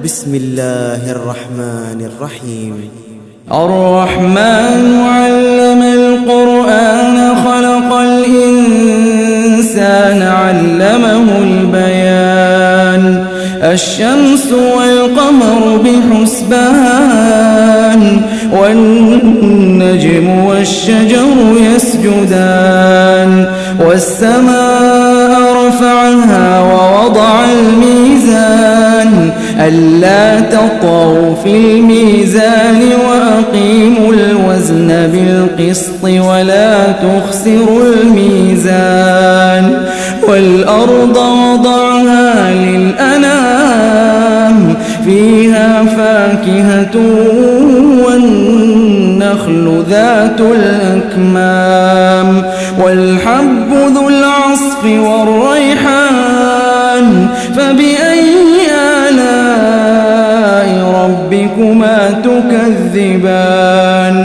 بسم الله الرحمن الرحيم. الرحمن علم القرآن خلق الإنسان علمه البيان الشمس والقمر بحسبان والنجم والشجر يسجدان والسماء رفعها ووضع الميزان ألا تطغوا في الميزان وأقيموا الوزن بالقسط ولا تخسروا الميزان والأرض وضعها للأنام فيها فاكهة والنخل ذات الأكمام والحب ذو العصف والريحان فبأي آلاء ربكما تكذبان.